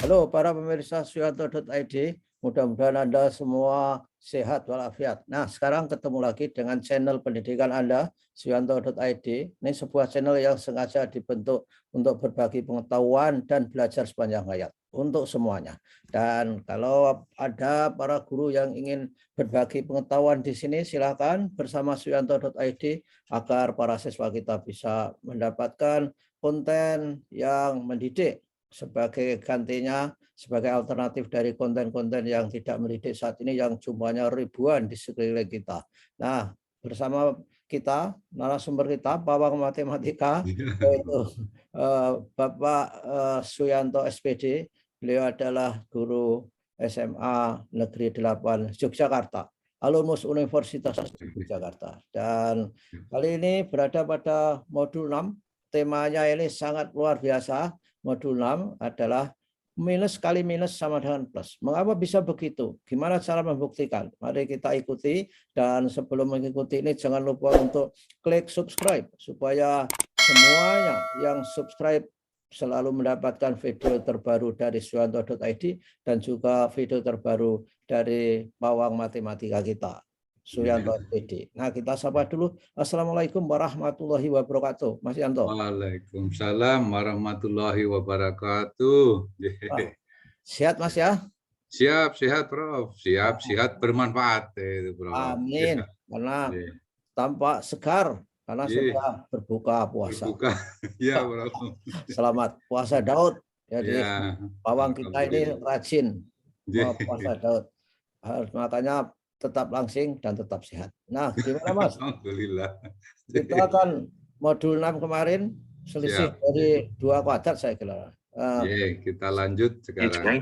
Halo para pemirsa Suyanto.id, mudah-mudahan Anda semua sehat walafiat. Nah, sekarang ketemu lagi dengan channel pendidikan Anda, Suyanto.id. Ini sebuah channel yang sengaja dibentuk untuk berbagi pengetahuan dan belajar sepanjang hayat untuk semuanya. Dan kalau ada para guru yang ingin berbagi pengetahuan di sini, silakan bersama Suyanto.id agar para siswa kita bisa mendapatkan konten yang mendidik sebagai gantinya, sebagai alternatif dari konten-konten yang tidak mendidik saat ini yang jumlahnya ribuan di sekeliling kita. Nah, bersama kita, narasumber kita, Pawang Matematika, yaitu Bapak Suyanto SPD. Beliau adalah guru SMA Negeri 8 Yogyakarta, alumnus Universitas Yogyakarta. Dan kali ini berada pada modul 6. Temanya ini sangat luar biasa. Modul 6 adalah minus kali minus sama dengan plus. Mengapa bisa begitu? Gimana cara membuktikan? Mari kita ikuti. Dan sebelum mengikuti ini jangan lupa untuk klik subscribe supaya semuanya yang subscribe selalu mendapatkan video terbaru dari Suyanto.id dan juga video terbaru dari Pawang Matematika kita, Suyanto SPD. Nah, kita sapa dulu. Assalamualaikum warahmatullahi wabarakatuh, Mas Yanto. Waalaikumsalam warahmatullahi wabarakatuh. Sehat, Mas ya? Siap, sehat, Prof. Siap, sehat bermanfaat itu, Prof. Amin. Karena tampak segar karena sudah berbuka puasa. Berbuka, ya, Prof. Selamat puasa Daud. Jadi Pawang kita ini rajin puasa Daud. Makanya tetap langsing dan tetap sehat. Nah, gimana Mas? Alhamdulillah. Kita kan modul 6 kemarin selisih dari 2 kuadrat saya kira. Kita lanjut sekarang.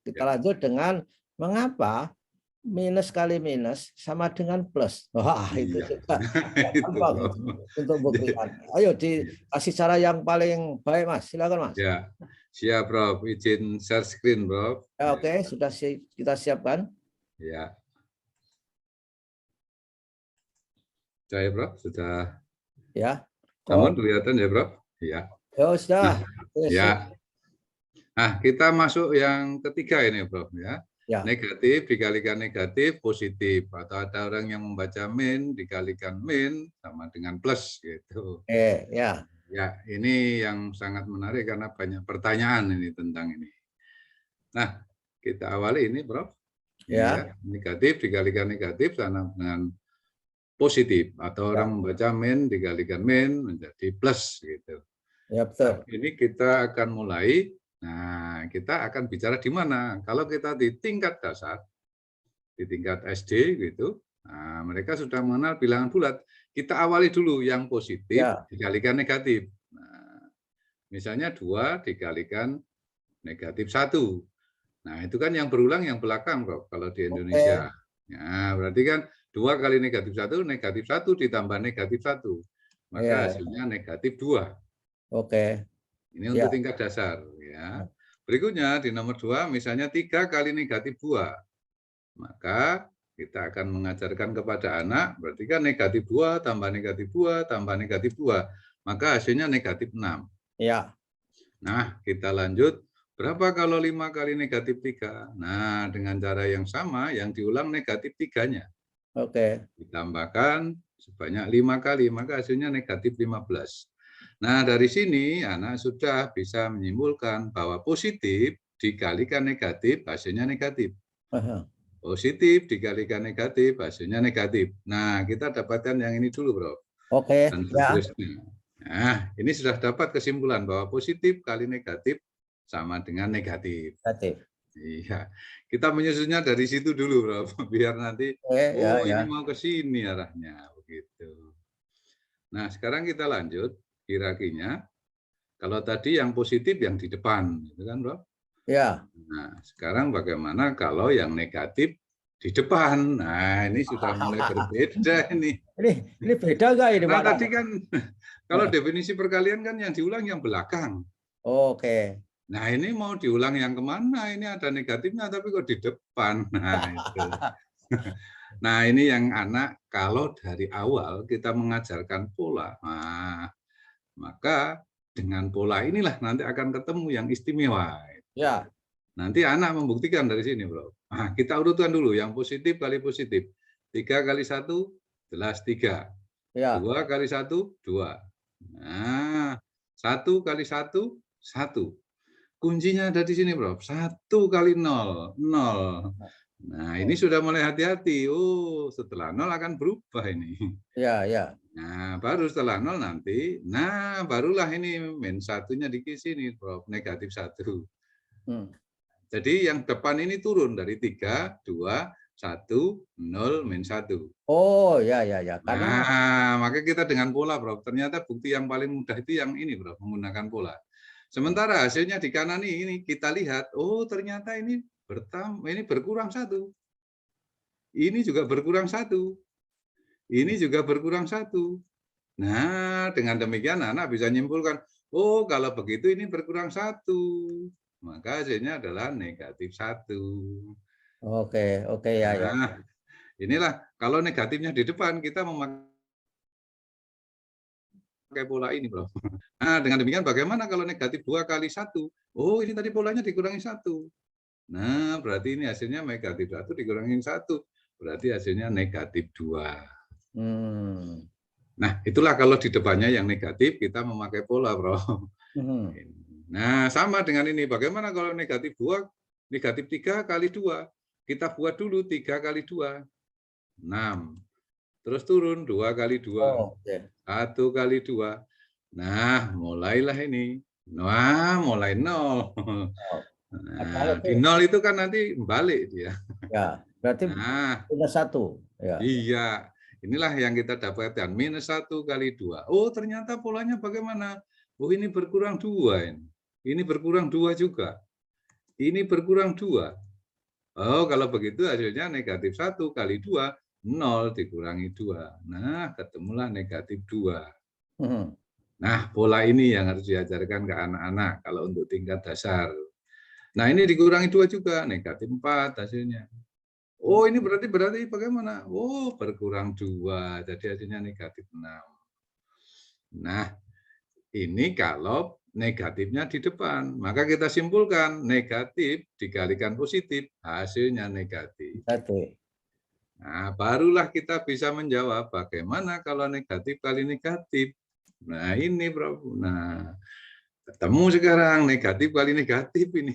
Kita lanjut dengan mengapa minus kali minus sama dengan plus. Wah, itu juga gampang untuk buktikan. Ayo dikasih cara yang paling baik, Mas. Silakan, Mas. Ya, siap, Prof. Izin share screen, Prof. Ya, oke, sudah kita siapkan. Ya. Saya, Prof, sudah. Ya. Namun kelihatan ya, Prof? Ya. Ya, sudah. Ya. Nah, kita masuk yang ketiga ini, Prof, ya. Negatif dikalikan negatif positif, atau ada orang yang membaca min dikalikan min sama dengan plus gitu. Ya. Ya, ini yang sangat menarik karena banyak pertanyaan ini tentang ini. Nah, kita awali ini, Prof. Ya. Negatif dikalikan negatif sama dengan positif, atau orang membaca min dikalikan min menjadi plus gitu. Ya, betul. Nah, ini kita akan mulai. Nah, kita akan bicara di mana? Kalau kita di tingkat dasar, di tingkat SD gitu, nah, mereka sudah mengenal bilangan bulat. Kita awali dulu yang positif dikalikan negatif. Nah, misalnya 2 dikalikan negatif 1. Nah, itu kan yang berulang yang belakang, Bro, kalau di Indonesia. Nah, berarti kan 2 kali negatif 1 ditambah negatif 1. Maka hasilnya negatif 2. Ini untuk tingkat dasar. Ya. Berikutnya di nomor 2, misalnya 3 kali negatif 2. Maka kita akan mengajarkan kepada anak, berarti kan negatif 2 tambah negatif 2 tambah negatif 2. Maka hasilnya negatif 6. Ya. Nah, kita lanjut. Berapa kalau 5 kali negatif 3? Nah, dengan cara yang sama, yang diulang negatif 3-nya. Ditambahkan sebanyak 5 kali, maka hasilnya negatif 15. Nah, dari sini anak sudah bisa menyimpulkan bahwa positif dikalikan negatif, hasilnya negatif. Positif dikalikan negatif, hasilnya negatif. Nah, kita dapatkan yang ini dulu, Bro. Dan seterusnya. Nah, ini sudah dapat kesimpulan bahwa positif kali negatif sama dengan negatif. Iya, kita menyusunnya dari situ dulu, Bro, biar nanti ini mau ke sini arahnya begitu. Nah, sekarang kita lanjut hierarkinya. Kalau tadi yang positif yang di depan, gitu kan, Bro? Ya. Nah, sekarang bagaimana kalau yang negatif di depan? Nah, ini sudah mulai berbeda ini. Ini beda nggak ini, Pak? Nah, tadi kan kalau definisi perkalian kan yang diulang yang belakang. Nah, ini mau diulang yang kemana? Ini ada negatifnya, tapi kok di depan. Nah, itu. Nah, ini yang anak, kalau dari awal kita mengajarkan pola, nah, maka dengan pola inilah nanti akan ketemu yang istimewa. Ya. Nanti anak membuktikan dari sini, Bro. Nah, kita urutkan dulu yang positif kali positif. 3 kali 1 jelas 3. Ya. 2 kali 1 2. Nah, 1 kali 1 1. Kuncinya ada di sini, Bro. 1 kali 0 0. Nah, ini Oh. sudah mulai hati-hati. Oh, setelah 0 akan berubah ini. Ya, ya. Nah, baru setelah 0 nanti, nah barulah ini min satunya di sini, Bro, negatif 1. Hmm. Jadi yang depan ini turun dari 3, 2, 1, 0, min 1. Oh, ya, ya, ya. Karena Nah, maka kita dengan pola, Bro. Ternyata bukti yang paling mudah itu yang ini, Bro, menggunakan pola. Sementara hasilnya di kanan ini kita lihat, oh ternyata ini berkurang 1. Ini juga berkurang 1. Ini juga berkurang 1. Nah, dengan demikian anak bisa nyimpulkan, oh kalau begitu ini berkurang 1. Maka hasilnya adalah negatif 1. oke, oke, ya, ya. Nah, inilah kalau negatifnya di depan kita memakai pola ini, Bro. Nah, dengan demikian bagaimana kalau negatif 2 kali 1? Oh, ini tadi polanya dikurangi 1. Nah, berarti ini hasilnya negatif 1 dikurangi 1. Berarti hasilnya negatif 2. Hmm. Nah, itulah kalau di depannya yang negatif kita memakai pola, Bro. Hmm. Nah, sama dengan ini. Bagaimana kalau negatif 2, negatif 3 kali 2? Kita buat dulu 3 kali 2, 6. Terus turun 2 kali 2, Oh, oke. 1 kali 2. Nah, mulailah ini. Nah, mulai 0. Oh. Kalau Nah, itu, di 0 itu kan nanti balik dia. ya, berarti Nah, minus 1. Ya. iya. Inilah yang kita dapatkan. Minus 1 kali 2. Oh, ternyata polanya bagaimana? Oh, ini berkurang 2 ini. Ini berkurang 2 juga. Ini berkurang 2. Oh, kalau begitu hasilnya negatif 1 kali 2, 0 dikurangi 2. Nah, ketemulah negatif 2. Hmm. Nah, pola ini yang harus diajarkan ke anak-anak kalau untuk tingkat dasar. Nah, ini dikurangi 2 juga, negatif 4 hasilnya. Oh, ini berarti bagaimana? Oh, berkurang 2, jadi hasilnya negatif 6. Nah, ini kalau negatifnya di depan. Maka kita simpulkan negatif dikalikan positif, hasilnya negatif. Satu. Nah, barulah kita bisa menjawab bagaimana kalau negatif kali negatif. Nah, ini Bro. Nah, ketemu sekarang negatif kali negatif ini.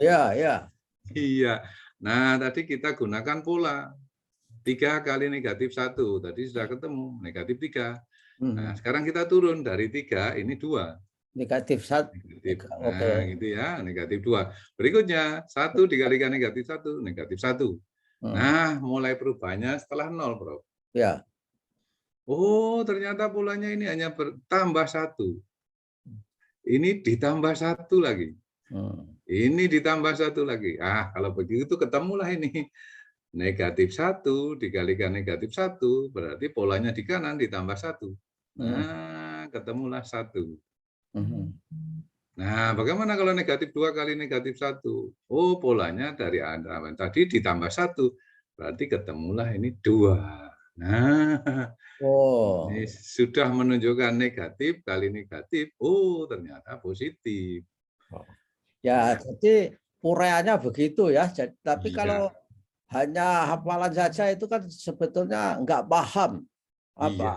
Ya, ya. Iya. Nah, tadi kita gunakan pola. 3 kali negatif 1. Tadi sudah ketemu, negatif 3. Nah, Hmm. sekarang kita turun dari 3, ini 2. Negatif 1. Negatif. Oke. Nah, gitu ya, negatif 2. Berikutnya, 1 dikalikan negatif 1, negatif 1. Hmm. Nah, mulai perubahannya setelah 0, Bro. Ya. Oh, ternyata polanya ini hanya bertambah 1. Ini ditambah 1 lagi. Hmm. Ini ditambah 1 lagi. Ah, kalau begitu ketemulah ini. Negatif 1 dikalikan negatif 1, berarti polanya di kanan ditambah 1. Hmm. Nah, ketemulah 1. Hmm. Nah, bagaimana kalau negatif 2 kali negatif 1? Oh, polanya dari tadi ditambah 1, berarti ketemulah ini 2. Nah, ini Oh. sudah menunjukkan negatif kali negatif, oh ternyata positif. Ya, Nah, jadi uraiannya begitu ya. Tapi iya, kalau hanya hafalan saja itu kan sebetulnya nggak paham iya. apa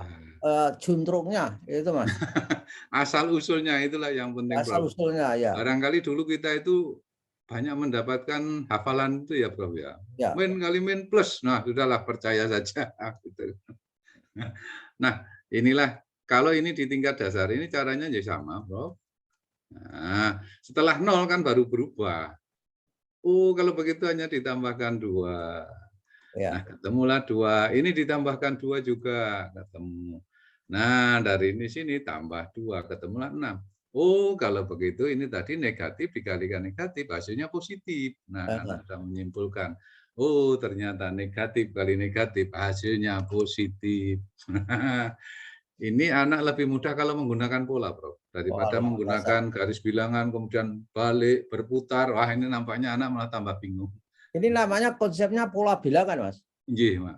juntrungnya itu, Mas. Asal-usulnya itulah yang penting, Asal Prof. usulnya ya. Barangkali dulu kita itu banyak mendapatkan hafalan itu ya, Prof, ya. Ya. Min kali min plus, nah sudahlah percaya saja. Gitu. Nah, inilah kalau ini di tingkat dasar ini caranya ya sama, Prof. Nah, setelah 0 kan baru berubah. Oh, kalau begitu hanya ditambahkan 2. Nah, Ya. ketemulah 2. Ini ditambahkan 2 juga, ketemu. Nah, dari ini sini tambah 2, ketemulah 6. Oh, kalau begitu ini tadi negatif dikalikan negatif, hasilnya positif. Nah, Ah, anak sudah menyimpulkan, oh ternyata negatif kali negatif, hasilnya positif. Ini anak lebih mudah kalau menggunakan pola, Bro. Wah, Daripada luar biasa. menggunakan garis bilangan, kemudian balik, berputar. Wah, ini nampaknya anak malah tambah bingung. Ini namanya konsepnya pola bilangan, Mas. Nggih, Mak.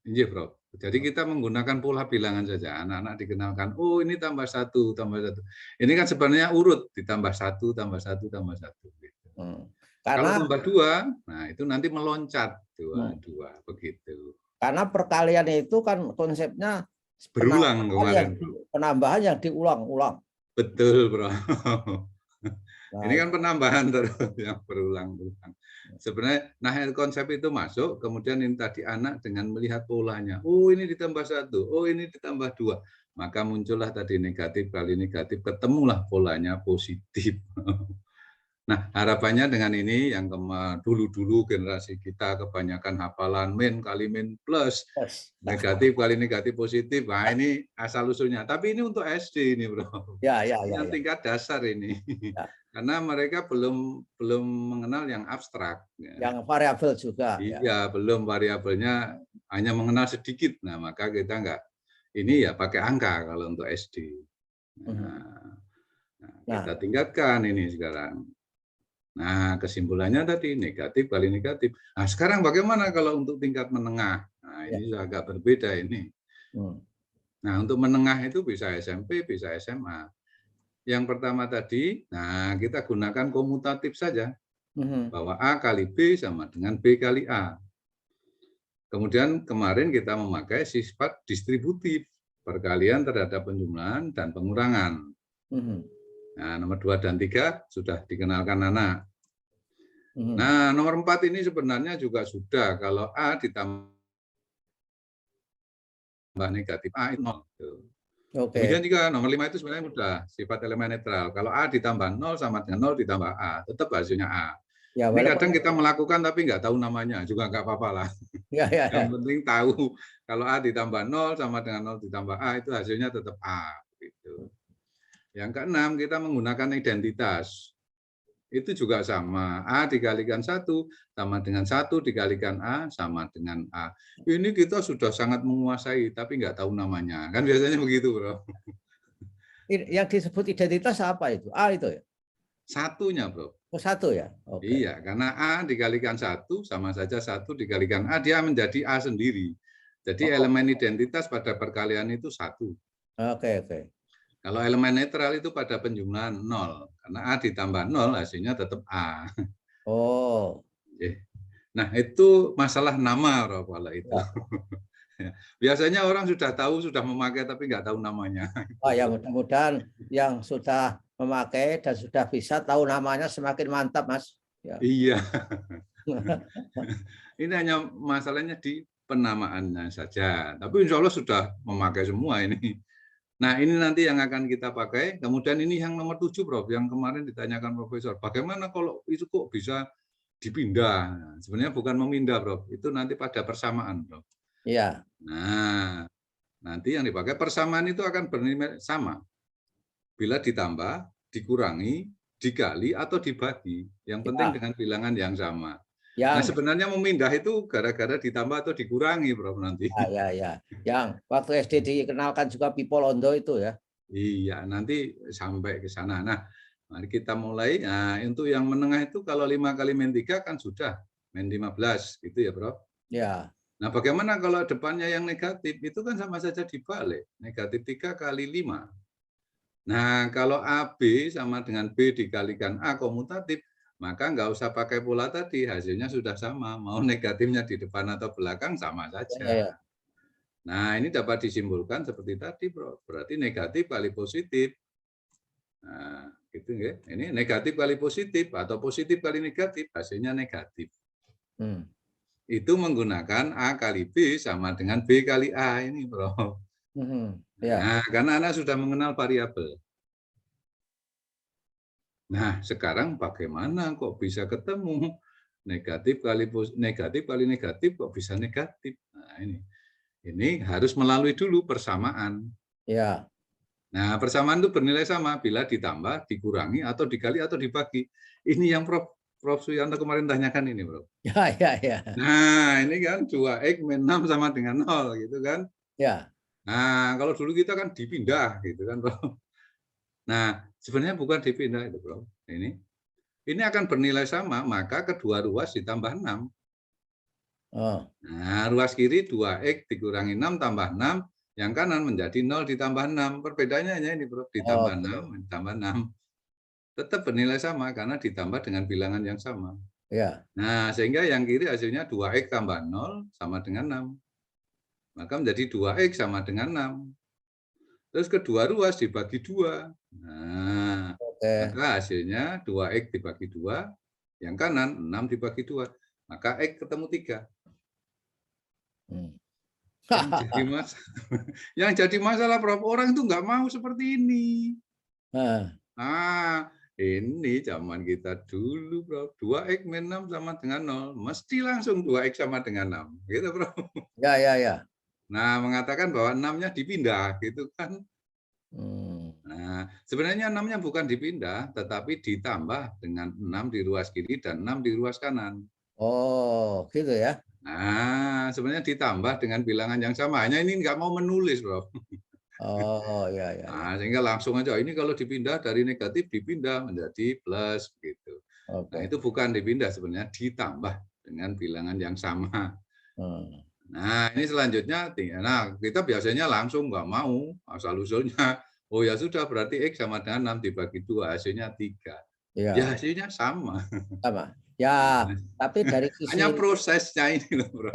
Nggih, Prof. Jadi kita menggunakan pola bilangan saja. Anak-anak dikenalkan, oh ini tambah 1, tambah 1. Ini kan sebenarnya urut, ditambah 1, tambah 1, tambah 1. Gitu. Kalau Karena tambah 2, nah itu nanti meloncat 2, hmm, 2 begitu. karena perkalian itu kan konsepnya Berulang kemarin, Bro. penambahan yang diulang-ulang. Betul, Bro. Nah, Ini kan itu. penambahan terus yang berulang-ulang. Sebenarnya, nah konsep itu masuk, kemudian ini tadi anak dengan melihat polanya. Oh ini ditambah 1, oh ini ditambah 2. Maka muncullah tadi negatif kali negatif, ketemulah polanya positif. Nah, harapannya dengan ini yang dulu-dulu generasi kita kebanyakan hafalan min kali min plus, Yes. negatif kali negatif positif. Nah, ini asal usulnya. Tapi ini untuk SD ini, Bro. Ya, ya, Ini ya, yang ya. tingkat dasar ini. Ya. Karena mereka belum mengenal yang abstrak. Ya. Yang variabel juga. Ya. Iya, belum variabelnya hanya mengenal sedikit. Nah, maka kita enggak ini ya pakai angka kalau untuk SD. Nah, Nah, kita tingkatkan ini sekarang. Nah, kesimpulannya tadi negatif kali negatif. Nah, sekarang bagaimana kalau untuk tingkat menengah? Nah, ya. ini agak berbeda ini. Nah, untuk menengah itu bisa SMP, bisa SMA. Yang pertama tadi, nah kita gunakan komutatif saja. Bahwa A kali B sama dengan B kali A. Kemudian kemarin kita memakai sifat distributif. Perkalian terhadap penjumlahan dan pengurangan. Nah, nomor 2 dan 3 sudah dikenalkan anak. Nah, nomor 4 ini sebenarnya juga sudah. Kalau A ditambah negatif, A itu 0. Demikian juga nomor 5 itu sebenarnya mudah, sifat elemen netral. Kalau A ditambah 0 sama dengan 0 ditambah A, tetap hasilnya A. Ya, Ini kadang kita melakukan tapi nggak tahu namanya, juga nggak apa-apa lah. Ya, ya, Yang ya. penting tahu kalau A ditambah 0 sama dengan 0 ditambah A, itu hasilnya tetap A. Gitu. Yang keenam, kita menggunakan identitas. Itu juga sama. A dikalikan 1 sama dengan 1 dikalikan A sama dengan A. Ini kita sudah sangat menguasai, tapi nggak tahu namanya. Kan biasanya begitu, Bro. Yang disebut identitas apa itu? A itu ya? Satunya, Bro. Oh, 1 ya? Oke. Iya, karena A dikalikan 1 sama saja 1 dikalikan A, dia menjadi A sendiri. Jadi elemen identitas pada perkalian itu 1. Oke, oke. Kalau elemen netral itu pada penjumlahan 0. Karena A ditambah 0 hasilnya tetap A. Oh. Nah, itu masalah nama, Bro, kalau itu. Ya. Biasanya orang sudah tahu, sudah memakai, tapi nggak tahu namanya. Oh ya, mudah-mudahan yang sudah memakai dan sudah bisa tahu namanya semakin mantap, Mas. Ya. Iya. Ini hanya masalahnya di penamaannya saja. Tapi insya Allah sudah memakai semua ini. Nah, ini nanti yang akan kita pakai. Kemudian ini yang nomor 7, Prof, yang kemarin ditanyakan Profesor. Bagaimana kalau itu kok bisa dipindah? Sebenarnya bukan memindah, Prof. Itu nanti pada persamaan, Prof. Iya. Nah, nanti yang dipakai persamaan itu akan bernilai sama. Bila ditambah, dikurangi, dikali, atau dibagi. Yang penting dengan bilangan yang sama. Nah, sebenarnya memindah itu gara-gara ditambah atau dikurangi, Prof, nanti. Ya. Yang waktu SD dikenalkan juga Pipolondo itu ya. Iya, nanti sampai ke sana. Nah, mari kita mulai. Nah, untuk yang menengah itu kalau 5 kali min 3 kan sudah min 15, gitu ya, Prof? Ya. Nah, bagaimana kalau depannya yang negatif? Itu kan sama saja dibalik. Negatif 3 kali 5. Nah, kalau AB sama dengan B dikalikan A komutatif, maka nggak usah pakai pola tadi, hasilnya sudah sama. Mau negatifnya di depan atau belakang sama saja. Ya. Nah, ini dapat disimpulkan seperti tadi, Bro. Berarti negatif kali positif. Nah, gitu ya. Ini negatif kali positif atau positif kali negatif, hasilnya negatif. Itu menggunakan A kali B sama dengan B kali A ini, Bro. Ya. Nah, karena Anda sudah mengenal variabel. Nah, sekarang bagaimana kok bisa ketemu negatif kali negatif kok bisa negatif? Nah, ini harus melalui dulu persamaan. Ya. Nah, persamaan itu bernilai sama bila ditambah, dikurangi, atau dikali, atau dibagi. Ini yang Prof Suyanto kemarin tanyakan ini, Bro. Ya. Nah, ini kan 2X min 6 sama dengan 0, gitu kan. Ya. Nah, kalau dulu kita kan dipindah, gitu kan, Bro. Nah, sebenarnya bukan dipindah itu, Bro. Ini akan bernilai sama, maka kedua ruas ditambah 6. Nah, ruas kiri 2X dikurangi 6 tambah 6, yang kanan menjadi 0 ditambah 6. Perbedaannya hanya ini, Bro, ditambah 6, ditambah 6. tetap bernilai sama karena ditambah dengan bilangan yang sama. Ya. Nah, sehingga yang kiri hasilnya 2X tambah 0 sama dengan 6. Maka menjadi 2X sama dengan 6. Terus kedua ruas dibagi 2. Nah, Oke. maka hasilnya 2X dibagi 2. Yang kanan 6 dibagi 2. Maka X ketemu 3. Hmm. Yang jadi masalah, Prof, orang itu nggak mau seperti ini. Nah, Ini zaman kita dulu, Bro. 2X min 6 sama dengan 0. Mesti langsung 2X sama dengan 6. Gitu, Bro. ya. Nah, mengatakan bahwa 6-nya dipindah, gitu kan. Hmm. Nah, sebenarnya 6-nya bukan dipindah, tetapi ditambah dengan 6 di ruas kiri dan 6 di ruas kanan. Oh, gitu ya. Nah, sebenarnya ditambah dengan bilangan yang sama. Hanya ini nggak mau menulis, Bro. Oh, ya. Nah, sehingga langsung aja, ini kalau dipindah dari negatif dipindah menjadi plus, gitu. Nah, Oke. itu bukan dipindah, sebenarnya ditambah dengan bilangan yang sama. Hmm. Nah, ini selanjutnya, nah kita biasanya langsung nggak mau, asal-usulnya, oh ya sudah, berarti X sama dengan 6 dibagi 2, hasilnya 3. Ya Ya, hasilnya sama. sama. Ya, tapi dari Hanya sisi prosesnya ini loh, Bro.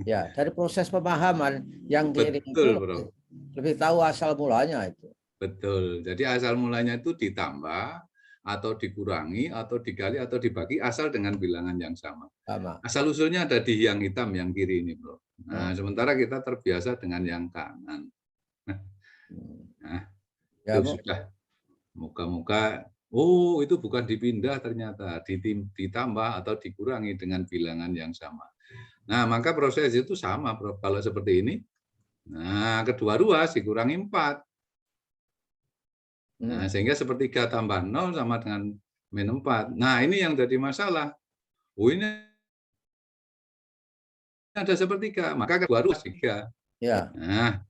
ya, dari proses pemahaman yang kiri itu Betul, Bro. lebih tahu asal mulanya itu. Betul. Jadi asal mulanya itu ditambah, atau dikurangi, atau dikali, atau dibagi, asal dengan bilangan yang sama. Sama. Asal-usulnya ada di yang hitam, yang kiri ini, Bro. Nah, Hmm. sementara kita terbiasa dengan yang kanan. Nah, Ya, itu sudah. Moga-moga, oh itu bukan dipindah ternyata, ditambah atau dikurangi dengan bilangan yang sama. Nah, maka proses itu sama, Prof. Kalau seperti ini, nah kedua ruas dikurangi 4. Nah, sehingga sepertiga tambah 0 sama dengan min 4. Nah, ini yang jadi masalah. Oh, ini ada sepertiga, maka kedua ruas 3. ya. Nah,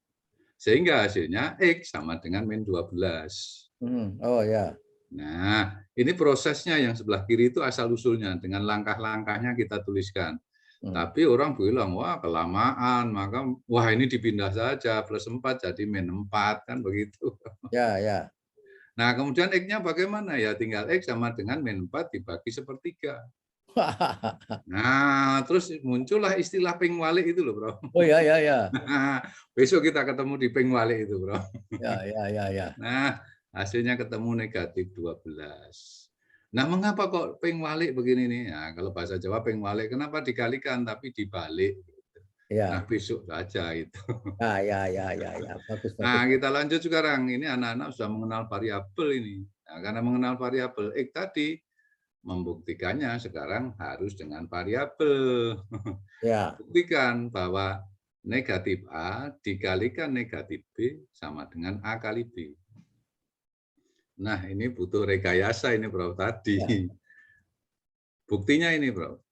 sehingga hasilnya X sama dengan min 12. Oh ya. Nah, ini prosesnya yang sebelah kiri itu asal-usulnya, dengan langkah-langkahnya kita tuliskan. Tapi orang bilang, wah kelamaan, maka wah ini dipindah saja, plus 4 jadi min 4, kan begitu. Ya. Nah, kemudian X-nya bagaimana? Ya tinggal X sama dengan min 4 dibagi sepertiga. Nah, terus muncullah istilah ping walik itu loh, Bro. Oh ya. Besok kita ketemu di ping walik itu, Bro. Ya. Nah, hasilnya ketemu negatif 12. Nah, mengapa kok ping walik begini nih? Nah, kalau bahasa Jawa ping walik, kenapa dikalikan tapi dibalik? Nah, Ya. besok saja itu. Ya. Bagus. Nah, kita lanjut sekarang. Ini anak-anak sudah mengenal variabel ini. Nah, karena mengenal variabel X tadi, membuktikannya sekarang harus dengan variabel. Ya. Buktikan bahwa negatif A dikalikan negatif B sama dengan A kali B. Nah, ini butuh rekayasa ini, Bro, tadi. Ya. Buktinya ini, Bro.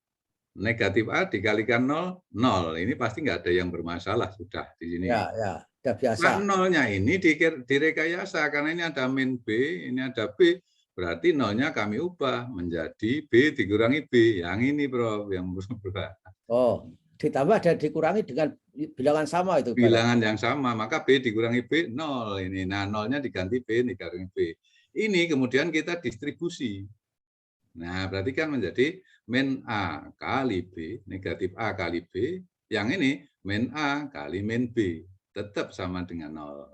Negatif A dikalikan 0, 0. Ini pasti nggak ada yang bermasalah sudah di sini. Ya. Sudah biasa. Nah, nolnya ini direkayasa karena ini ada min B, ini ada B. Berarti nolnya kami ubah menjadi B dikurangi B. Yang ini, Bro, yang berubah. Oh, ditambah dan dikurangi dengan bilangan sama itu. Bilangan yang sama, maka B dikurangi B 0 ini. Nah, nolnya diganti B dikurangi B. Ini kemudian kita distribusi. Nah, berarti kan menjadi min A kali B, negatif A kali B. Yang ini min A kali min B. Tetap sama dengan 0.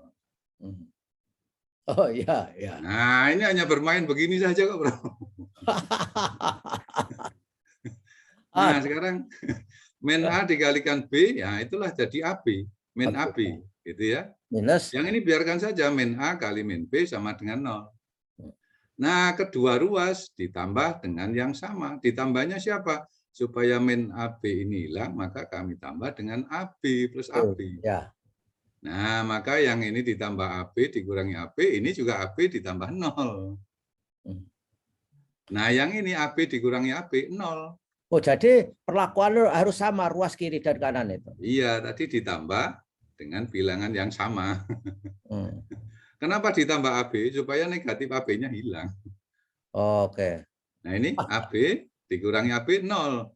Oh ya. Nah, ini hanya bermain begini saja kok, Bro. Nah, sekarang min A dikalikan B, ya itulah jadi AB. Min AB, gitu ya. Minus. Yang ini biarkan saja, min A kali min B sama dengan 0. Nah, kedua ruas ditambah dengan yang sama. Ditambahnya siapa? Supaya min AB ini hilang, maka kami tambah dengan AB plus AB. Ya. Nah, maka yang ini ditambah AB dikurangi AB, ini juga AB ditambah 0. Nah, yang ini AB dikurangi AB, 0. Oh, jadi perlakuan harus sama ruas kiri dan kanan itu. Iya, tadi ditambah dengan bilangan yang sama. Hmm. Kenapa ditambah AB? Supaya negatif AB-nya hilang. Oke. Nah, ini AB dikurangi AB 0.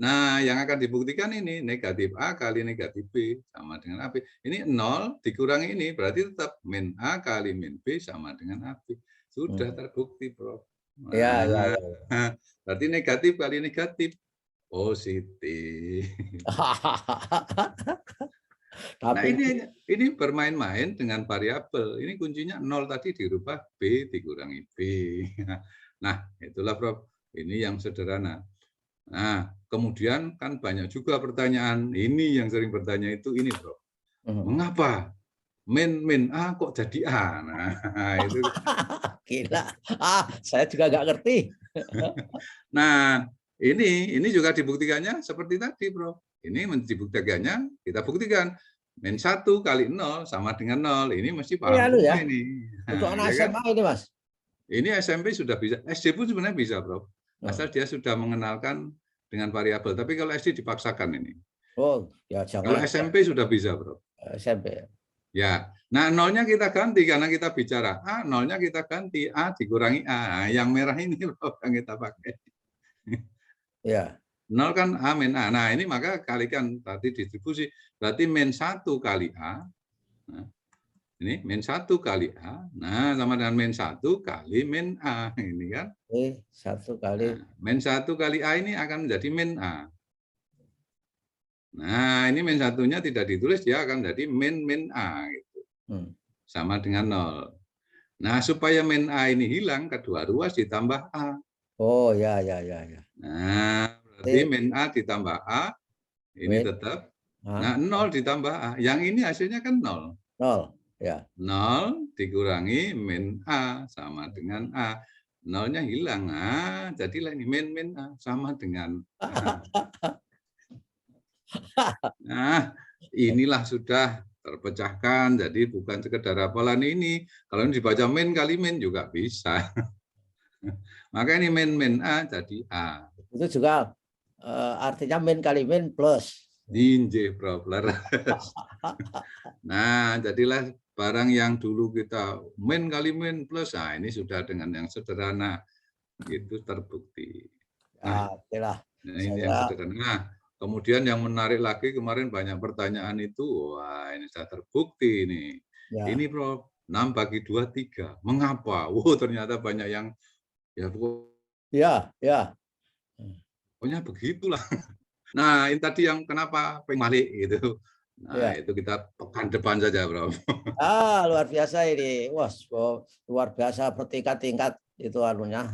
Nah, yang akan dibuktikan ini negatif A kali negatif B sama dengan AB. Ini 0 dikurangi ini berarti tetap min A kali min B sama dengan AB. Sudah terbukti, Prof. Ya, ya, Nah, ya. berarti negatif kali negatif positif. Nah, Tapi ini bermain-main dengan variabel. Ini kuncinya 0 tadi dirubah B dikurangi B. Nah, itulah Prof. Ini yang sederhana. Nah, kemudian kan banyak juga pertanyaan. Ini yang sering bertanya itu ini, Prof. Mengapa min A kok jadi A? Nah, itu. Gila. Saya juga nggak ngerti. Nah, ini juga dibuktikannya seperti tadi, Bro. Ini dibuktikannya, kita buktikan. Min 1 kali 0 sama dengan 0. Ini mesti paham semua Ya. ini. Untuk Nah, anak ya kan? SMA ini, Mas. Ini SMP sudah bisa. SD pun sebenarnya bisa, Bro. Asal dia sudah mengenalkan dengan variabel. Tapi kalau SD dipaksakan ini. Oh, ya jangan. Kalau SMP sudah bisa, Bro. SMP. Ya. Nah, nolnya kita ganti karena kita bicara A, nolnya kita ganti A dikurangi A. Nah, yang merah ini Bro, yang kita pakai. Ya. 0 kan A min A. Nah, ini maka kalikan tadi distribusi. Berarti min 1 kali A. Nah, ini min 1 kali A. Nah, sama dengan min 1 kali min A. Ini kan. 1 kali. Nah, min 1 kali A ini akan menjadi min A. Nah, ini min 1-nya tidak ditulis, dia akan menjadi min A. Gitu. Sama dengan 0. Nah, supaya min A ini hilang, kedua ruas ditambah A. Oh, ya. Nah, berarti min A ditambah A, ini tetap. Nah, 0 ditambah A. Yang ini hasilnya kan 0. 0, ya. 0 dikurangi min A, sama dengan A. 0-nya hilang. Nah, jadilah ini min A, sama dengan A. Nah, inilah sudah terpecahkan, jadi bukan sekedar hafalan ini. Kalau ini dibaca min kali min juga bisa. Maka ini min A jadi A. Itu juga artinya min kali min plus. Injih, Prof. Nah, jadilah barang yang dulu kita min kali min plus, nah ini sudah dengan yang sederhana. Itu terbukti. Nah, ini yang sederhana. Nah, kemudian yang menarik lagi kemarin banyak pertanyaan itu, wah ini sudah terbukti ini. Ya. Ini Prof, 6 bagi 2, 3. Mengapa? Ternyata banyak yang, ya. Pokoknya begitulah. Nah, ini tadi yang kenapa pengmalik gitu. Nah, itu kita pekan depan saja, Prof. Luar biasa ini. Wah, luar biasa bertingkat-tingkat itu anunya,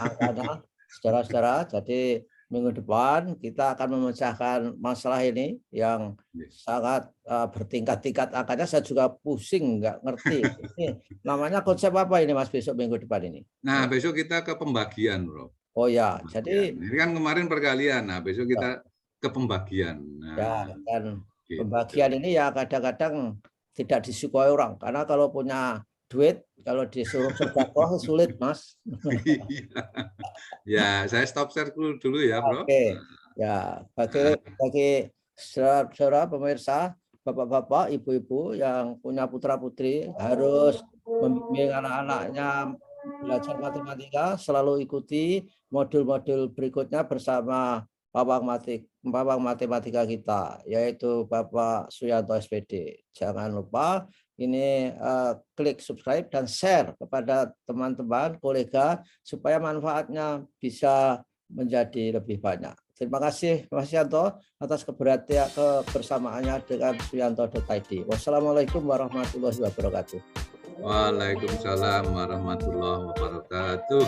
angkanya, saudara-saudara. Jadi minggu depan kita akan memecahkan masalah ini yang sangat bertingkat-tingkat angkanya. Saya juga pusing, nggak ngerti. Ini namanya konsep apa ini, Mas, besok minggu depan ini? Nah, besok kita ke pembagian, Bro. Oh ya, jadi ini kan kemarin perkalian. Nah, besok kita ke pembagian. Nah, ya, dan gitu. Pembagian ini ya kadang-kadang tidak disukai orang, karena kalau punya duit, kalau disuruh sedekah sulit, Mas. Ya, saya stop share dulu ya, Bro. Oke. Ya, bagi saudara pemirsa, bapak-bapak, ibu-ibu yang punya putra-putri harus membimbing anak-anaknya belajar matematika, selalu ikuti modul-modul berikutnya bersama Pawang Matematika kita, yaitu Bapak Suyanto SPD. Jangan lupa ini klik subscribe dan share kepada teman-teman, kolega, supaya manfaatnya bisa menjadi lebih banyak. Terima kasih Mas Suyanto atas kebersamaannya dengan Suyanto.id. Wassalamualaikum warahmatullahi wabarakatuh. Waalaikumsalam warahmatullahi wabarakatuh.